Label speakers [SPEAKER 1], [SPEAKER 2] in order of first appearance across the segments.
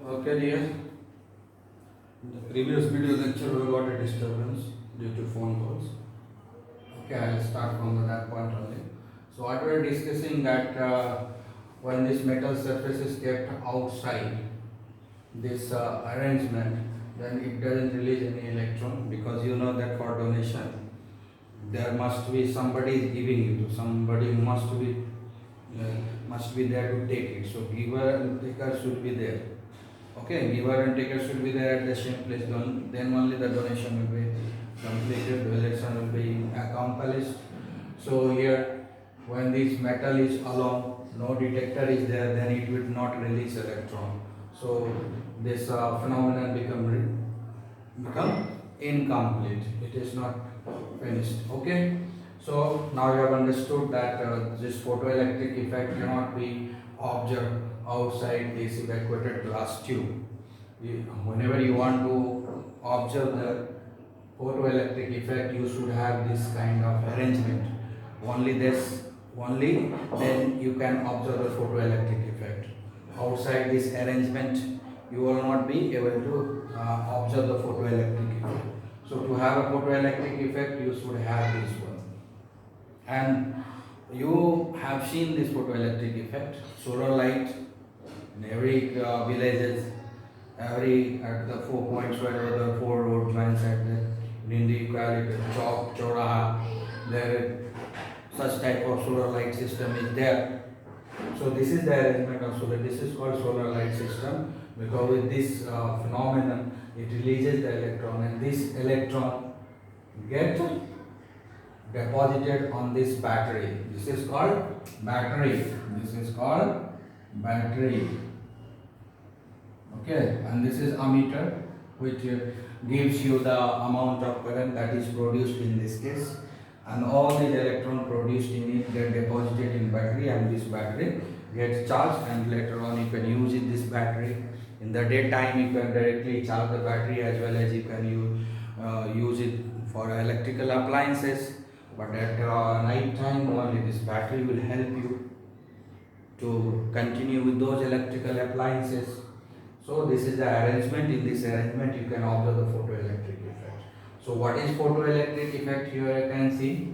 [SPEAKER 1] Okay, dear. In the previous video lecture, we got a disturbance due to phone calls. Okay, I'll start from that point only. So, what we are discussing that when this metal surface is kept outside this arrangement, then it doesn't release any electron, because you know that for donation there must be somebody is giving you, so somebody uh, must be there to take it. So, giver and taker should be there. Okay, giver and taker should be there at the same place. Then only the donation will be completed, the election will be accomplished. So here, when this metal is alone, no detector is there, then it will not release electron. So this phenomenon become incomplete. It is not finished. Okay. So now you have understood that this photoelectric effect cannot be observed outside this evacuated glass tube. Whenever you want to observe the photoelectric effect, you should have this kind of arrangement. Only then you can observe the photoelectric effect. Outside this arrangement, you will not be able to observe the photoelectric effect. So to have a photoelectric effect, you should have this one. And you have seen this photoelectric effect, solar light in every villages, every at the 4 points wherever the 4 road joins at the Nindi, Kwalik, Chowk, Choraha, there such type of solar light system is there. So this is the arrangement of solar. This is called solar light system, because with this phenomenon it releases the electron, and this electron get deposited on this battery. This is called battery. This is called battery. Okay, and this is ammeter, which gives you the amount of current that is produced in this case, and all these electrons produced in it get deposited in battery, and this battery gets charged, and later on you can use it, this battery. In the daytime you can directly charge the battery, as well as you can use it for electrical appliances, but at night time only this battery will help you to continue with those electrical appliances. So this is the arrangement. In this arrangement you can observe the photoelectric effect. So what is photoelectric effect? Here you can see,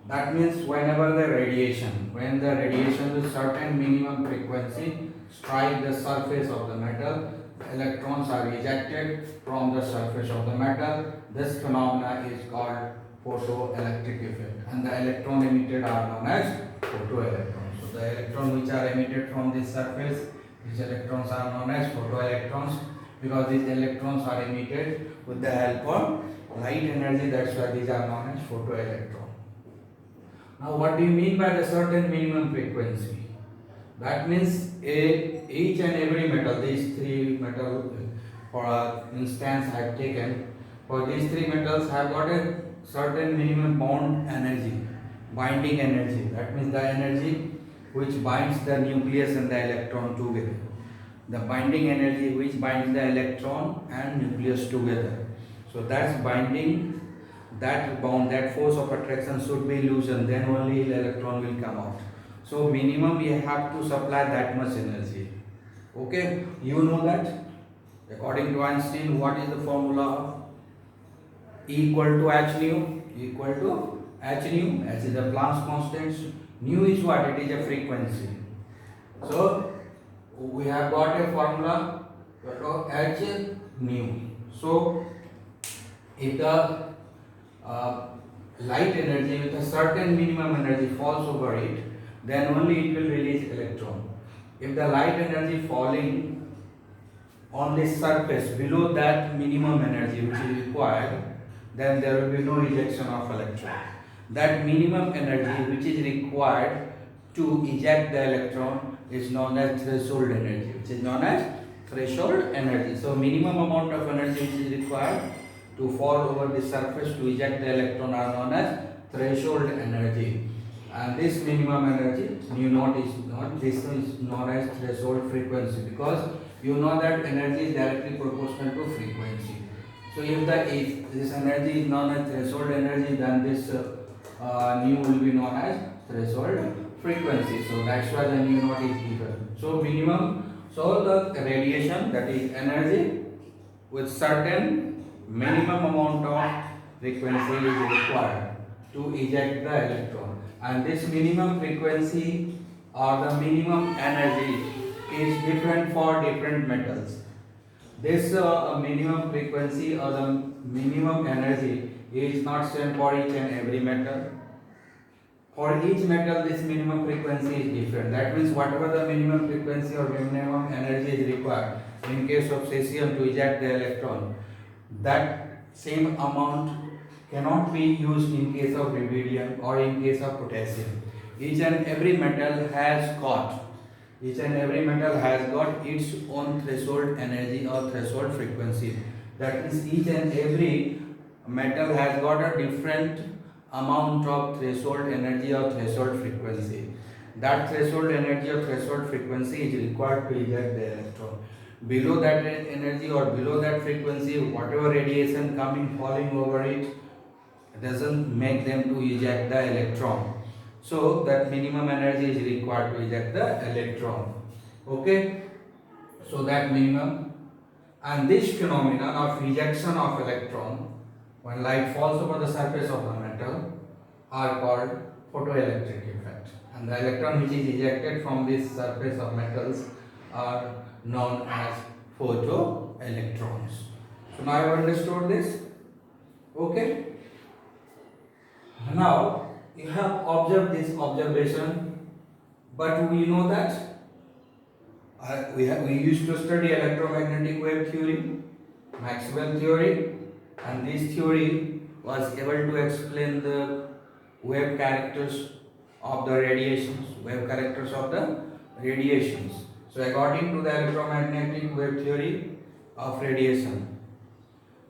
[SPEAKER 1] that means whenever when the radiation with certain minimum frequency strike the surface of the metal, electrons are ejected from the surface of the metal. This phenomena is called photoelectric effect, and the electron emitted are known as photoelectrons. So the electrons which are emitted from this surface, these electrons are known as photoelectrons, because these electrons are emitted with the help of light energy. That's why these are known as photoelectrons. Now what do you mean by the certain minimum frequency? That means each and every metal, these three metal, for instance I have taken, for these three metals have got a certain minimum binding energy. That means the energy which binds the nucleus and the electron together. The binding energy which binds the electron and nucleus together. So that's binding, that bond, that force of attraction should be loosened, then only the electron will come out. So minimum we have to supply that much energy. Okay, you know that according to Einstein, what is the formula of E equal to h nu? Equal to h nu, h is the Planck's constant, nu is what? It is a frequency. So we have got a formula of h nu. So if the light energy with a certain minimum energy falls over it, then only it will release electron. If the light energy falling on this surface below that minimum energy which is required, then there will be no ejection of electron. That minimum energy which is required to eject the electron is known as threshold energy, which is known as threshold energy. So minimum amount of energy which is required to fall over the surface to eject the electron are known as threshold energy. And this minimum energy, you know, this is known as threshold frequency, because you know that energy is directly proportional to frequency. So if this energy is known as threshold energy, then this nu will be known as threshold frequency. So that's why the nu naught is given. So minimum So the radiation, that is energy, with certain minimum amount of frequency is required to eject the electron, and this minimum frequency or the minimum energy is different for different metals. This minimum frequency or the minimum energy is not same for each and every metal. For each metal, this minimum frequency is different. That means whatever the minimum frequency or minimum energy is required in case of cesium to eject the electron, that same amount cannot be used in case of rubidium or in case of potassium. Each and every metal has got its own threshold energy or threshold frequency. That means each and every metal has got a different amount of threshold energy or threshold frequency. That threshold energy or threshold frequency is required to eject the electron. Below that energy or below that frequency, whatever radiation coming falling over it doesn't make them to eject the electron. So that minimum energy is required to eject the electron. Okay, so that minimum, and this phenomenon of ejection of electron when light falls over the surface of the metal are called photoelectric effect, and the electron which is ejected from this surface of metals are known as photoelectrons. So now you have understood this. Okay, now you have observed this observation, but we know that we used to study electromagnetic wave theory, Maxwell theory, and this theory was able to explain the wave characters of the radiations, So according to the electromagnetic wave theory of radiation,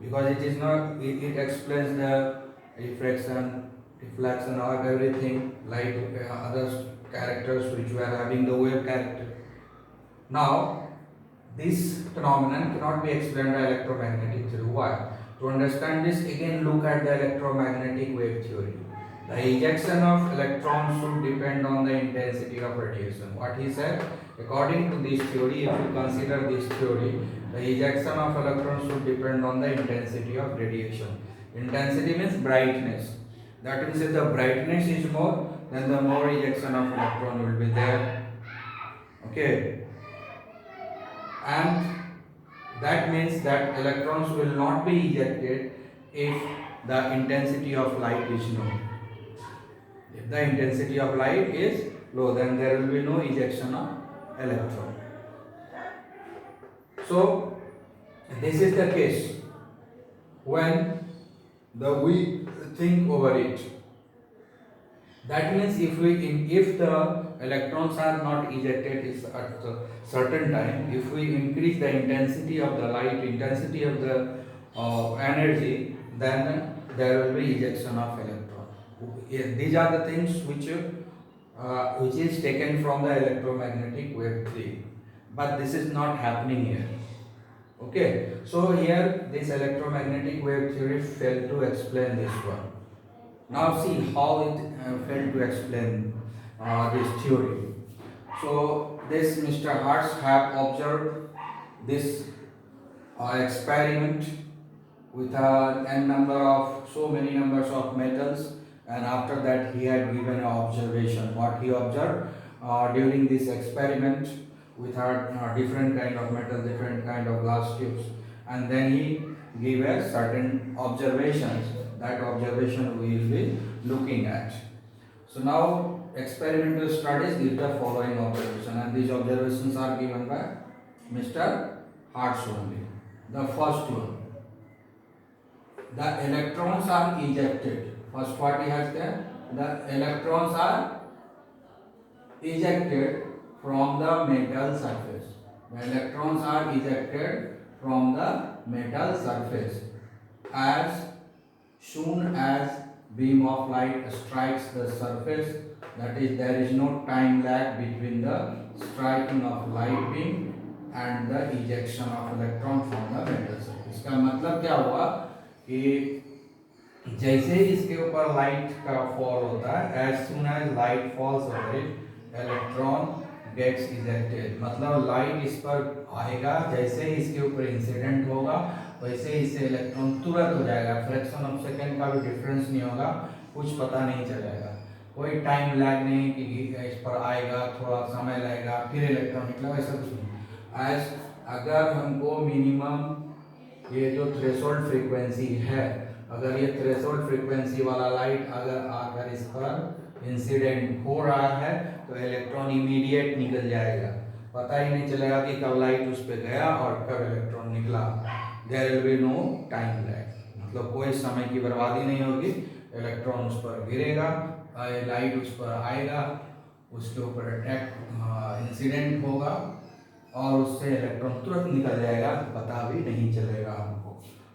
[SPEAKER 1] because it is not, it explains the refraction, reflection of everything, light, other characters which were having the wave character. Now, this phenomenon cannot be explained by electromagnetic theory. Why? To understand this, again look at the electromagnetic wave theory. The ejection of electrons should depend on the intensity of radiation. What he said, according to this theory, if you consider this theory, the ejection of electrons should depend on the intensity of radiation. Intensity means brightness. That means if the brightness is more, then the more ejection of electron will be there. Okay. And that means that electrons will not be ejected if the intensity of light is low. If the intensity of light is low, then there will be no ejection of electron. So this is the case when we think over it. That means if the electrons are not ejected at a certain time, if we increase the intensity of the light, intensity of the energy, then there will be ejection of electron. These are the things which is taken from the electromagnetic wave theory, but this is not happening here. Okay, so here this electromagnetic wave theory failed to explain this one. Now see how it failed to explain this theory. So this Mr. Hertz have observed this experiment with so many numbers of metals, and after that he had given an observation. What he observed during this experiment with different kind of metal, different kind of glass tubes, and then he gave a certain observations. That observation we will be looking at. So now experimental studies give the following observation, and these observations are given by Mr. Hertz only. The first one, the electrons are ejected. First what he has said, the electrons are ejected from the metal surface. The electrons are ejected from the metal surface as soon as beam of light strikes the surface. That is, there is no time lag between the striking of light beam and the ejection of electron from the metal surface. इसका मतलब क्या हुआ कि जैसे ही इसके ऊपर light का fall होता है, as soon as light falls over it, electron gets ejected, मतलब लाइट इस पर आएगा, जैसे ही इसके ऊपर इंसिडेंट होगा वैसे ही इससे इलेक्ट्रॉन तुरंत हो जाएगा, फ्रैक्शन ऑफ सेकेंड का भी डिफरेंस नहीं होगा, कुछ पता नहीं चलेगा, कोई टाइम लैग नहीं कि इस पर आएगा थोड़ा समय लगेगा फिर इलेक्ट्रॉन निकलेगा, ऐसा कुछ नहीं। एज अगर हमको मिनिमम ये जो थ्रेशोल्ड फ्रीक्वेंसी है, अगर ये थ्रेशोल्ड फ्रीक्वेंसी वाला लाइट अगर आकर इस पर इंसिडेंट हो रहा है तो इलेक्ट्रॉन इमीडिएट निकल जाएगा, पता ही नहीं चलेगा कि कब लाइट उस पर गया और कब इलेक्ट्रॉन निकला। There will be no time lag, मतलब कोई समय की बर्बादी नहीं होगी, इलेक्ट्रॉन उस पर गिरेगा, लाइट उस पर आएगा, उसके ऊपर अटैक इंसिडेंट होगा और उससे इलेक्ट्रॉन तुरंत निकल जाएगा, पता भी नहीं चलेगा हमको।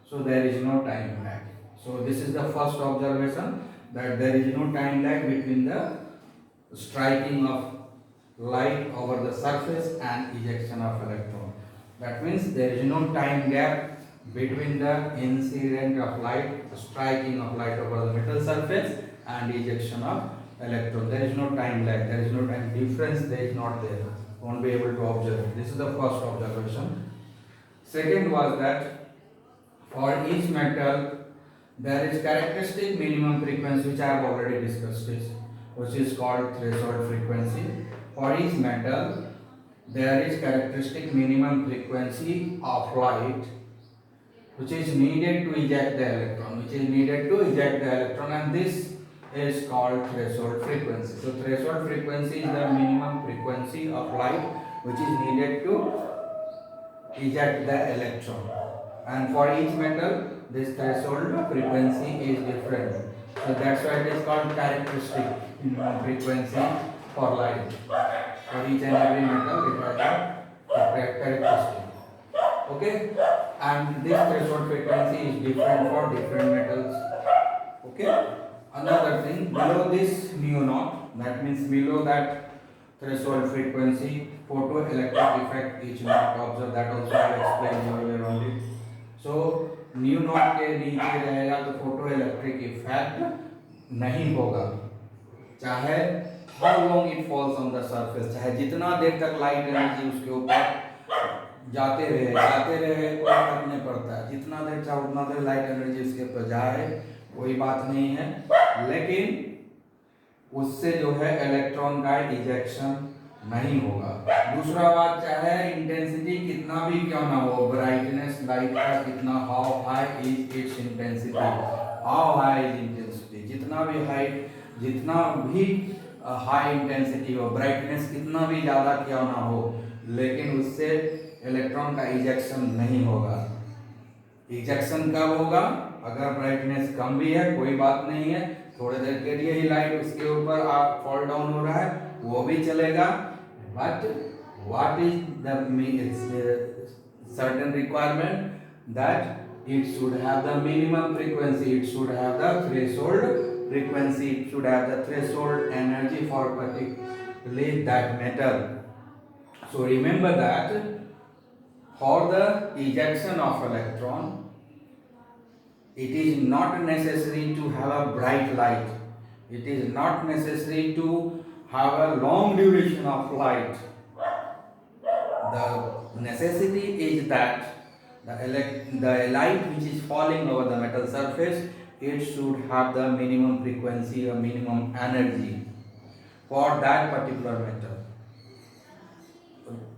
[SPEAKER 1] So there is no time lag. So this is the first observation, that there is no time lag between the striking of light over the surface and ejection of electron. That means there is no time gap between the incident of light, striking of light over the metal surface and ejection of electron. There is no time lag, there is no time difference, there is not there. Won't be able to observe. This is the first observation. Second was that for each metal there is characteristic minimum frequency, which I have already discussed this, which is called threshold frequency. For each metal there is characteristic minimum frequency of light which is needed to eject the electron, and this is called threshold frequency. So threshold frequency is the minimum frequency of light which is needed to eject the electron, and for each metal this threshold frequency is different. So that's why it is called characteristic frequency for light. For each and every metal it has a characteristic. Okay, and this threshold frequency is different for different metals. Okay, another thing, below this mu naught, that means below that threshold frequency, photoelectric effect is not observed. That also I will explain earlier only. So mu naught के नीचे रहेगा तो photo electric effect नहीं होगा, चाहे how long it falls on the surface, चाहे जितना देर तक लाइट एनर्जी उसके ऊपर जाते रहे कोई फर्क नहीं पड़ता है, जितना देर चाहे उतना देर लाइट एनर्जी उसके ऊपर जाए कोई बात नहीं है, लेकिन उससे जो है इलेक्ट्रॉन का इजेक्शन नहीं होगा। दूसरा बात, चाहे इंटेंसिटी कितना भी क्यों ना हो, ब्राइटनेस लाइट का कितना, how high is it's intensity, how high is intensity, जितना भी हाई इंटेंसिटी हो, ब्राइटनेस कितना भी ज़्यादा क्यों ना हो, लेकिन उससे इलेक्ट्रॉन का इजेक्शन नहीं होगा। इजेक्शन कब होगा? अगर ब्राइटनेस कम भी है कोई बात नहीं है, थोड़ी देर के लिए ही लाइट उसके ऊपर फॉल डाउन हो रहा है वो भी चलेगा, but what is the certain requirement that it should have the minimum frequency, it should have the threshold frequency, it should have the threshold energy for particularly that metal. So remember that for the ejection of electron, it is not necessary to have a bright light, it is not necessary to have a long duration of light. The necessity is that the light which is falling over the metal surface, it should have the minimum frequency or minimum energy for that particular metal,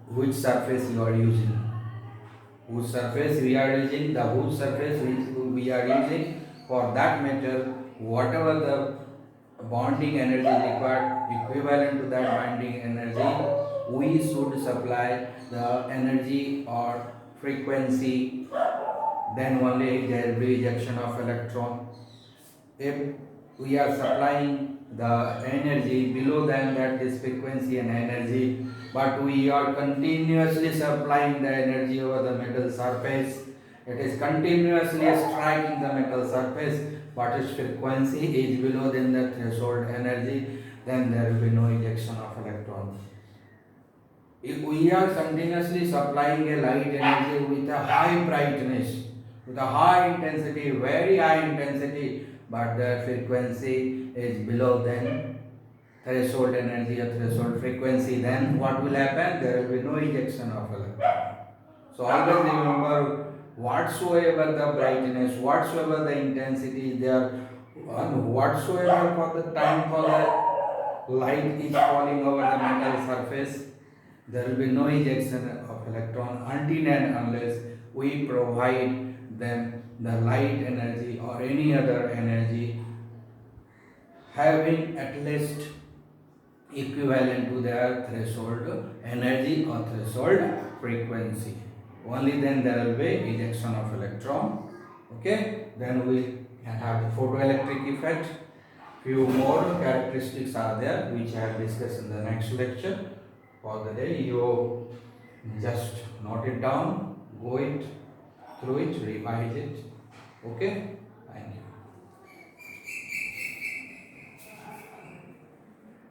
[SPEAKER 1] which surface you are using, whose surface we are using, the whose surface we are using for that metal, whatever the bonding energy required, equivalent to that bonding energy, we should supply the energy or frequency, then only there will be ejection of electron. If we are supplying the energy below than that is frequency and energy, but we are continuously supplying the energy over the metal surface, it is continuously striking the metal surface, but its frequency is below than the threshold energy, then there will be no ejection of electrons. If we are continuously supplying a light energy with a high brightness, with a high intensity, very high intensity, but the frequency is below than threshold energy or threshold frequency, then what will happen? There will be no ejection of electron. So always remember, whatsoever the brightness, whatsoever the intensity there, and whatsoever for the time for the light is falling over the metal surface, there will be no ejection of electron until and unless we provide them the light energy or any other energy having at least equivalent to their threshold energy or threshold frequency. Only then there will be ejection of electron. Okay, then we can have the photoelectric effect. Few more characteristics are there which I have discussed in the next lecture. For the day, you just note it down, go it through it, revise it. Okay.